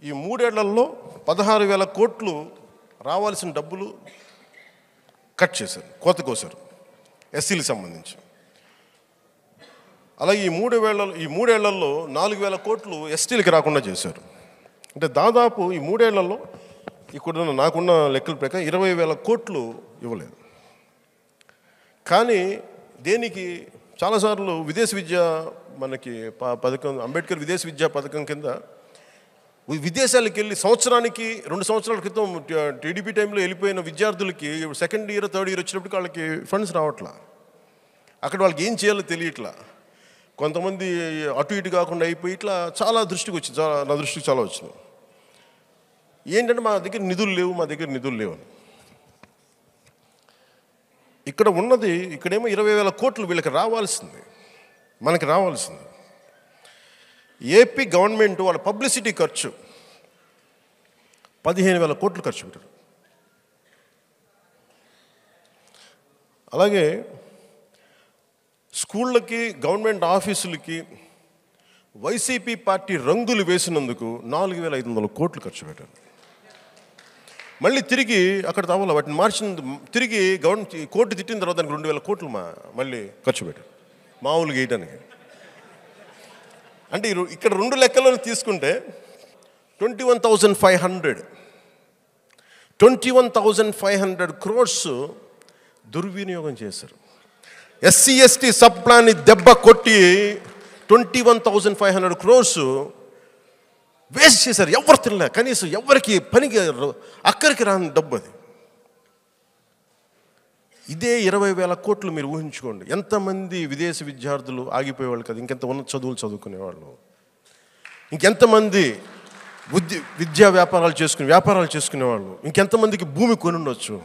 ఈ 3 ఏళ్లలో 16,000 కోట్లు రావాల్సిన డబ్బులు కట్ చేశారు, కోత కోసారు ఎస్సీలకు సంబంధించి. అలాగే ఈ 3 ఏళ్లలో 4,000 కోట్లు ఎస్టీలకు రాకుండా చేశారు. అంటే దాదాపు ఈ 3 ఏళ్లలో ఇక్కడ నాకున్న లెక్కల ప్రకారం 20,000 కోట్లు ఇవ్వలేదు. కానీ దేనికి చాలాసార్లు విదేశ విద్య మనకి పథకం, అంబేద్కర్ విదేశ విద్యా పథకం కింద విదేశాలకు వెళ్ళి సంవత్సరానికి 2 సంవత్సరాల క్రితం టీడీపీ టైంలో వెళ్ళిపోయిన విద్యార్థులకి సెకండ్ ఇయర్ థర్డ్ ఇయర్ వచ్చినప్పటికి వాళ్ళకి ఫండ్స్ రావట్లా. అక్కడ వాళ్ళకి ఏం చేయాలో తెలియట్లా. కొంతమంది అటు ఇటు కాకుండా అయిపోయి ఇట్లా చాలా దృష్టికి వచ్చింది, నా దృష్టికి చాలా వచ్చింది. ఏంటంటే మా దగ్గర నిధులు లేవు అని. ఇక్కడ ఉన్నది, ఇక్కడేమో 20,000 కోట్లు వీళ్ళకి రావాల్సింది, మనకి రావాల్సింది. ఏపీ గవర్నమెంట్ వాళ్ళ పబ్లిసిటీ ఖర్చు 15,000 కోట్లు ఖర్చు పెట్టారు. అలాగే స్కూళ్ళకి, గవర్నమెంట్ ఆఫీసులకి వైసీపీ పార్టీ రంగులు వేసినందుకు 4,500 కోట్లు ఖర్చు పెట్టారు. మళ్ళీ తిరిగి అక్కడ తవ్వాలి, వాటిని మార్చిన తిరిగి గవర్నమెంట్ కోర్టు తిట్టిన తర్వాత దానికి 2,000 కోట్లు మళ్ళీ ఖర్చు పెట్టారు మామూలుగా వేయడానికి. అంటే ఇక్కడ 2 లెక్కలను తీసుకుంటే 21,500 క్రోర్స్ దుర్వినియోగం చేశారు. ఎస్సీ ఎస్టీ సబ్ ప్లాన్ని దెబ్బ కొట్టి 21,500 క్రోర్స్ వేస్ట్ చేశారు. ఎవరు తినలే, కనీసం ఎవరికి పనికి అక్కడికి రాని డబ్బు అది. ఇదే 20,000 కోట్లు మీరు ఊహించుకోండి. ఎంతమంది విదేశ విద్యార్థులు ఆగిపోయేవాళ్ళు కదా, ఇంకెంత ఉన్నత చదువులు చదువుకునేవాళ్ళు, ఇంకెంతమంది వ్యాపారాలు చేసుకునేవాళ్ళు, ఇంకెంతమందికి భూమి కొని ఉండొచ్చు.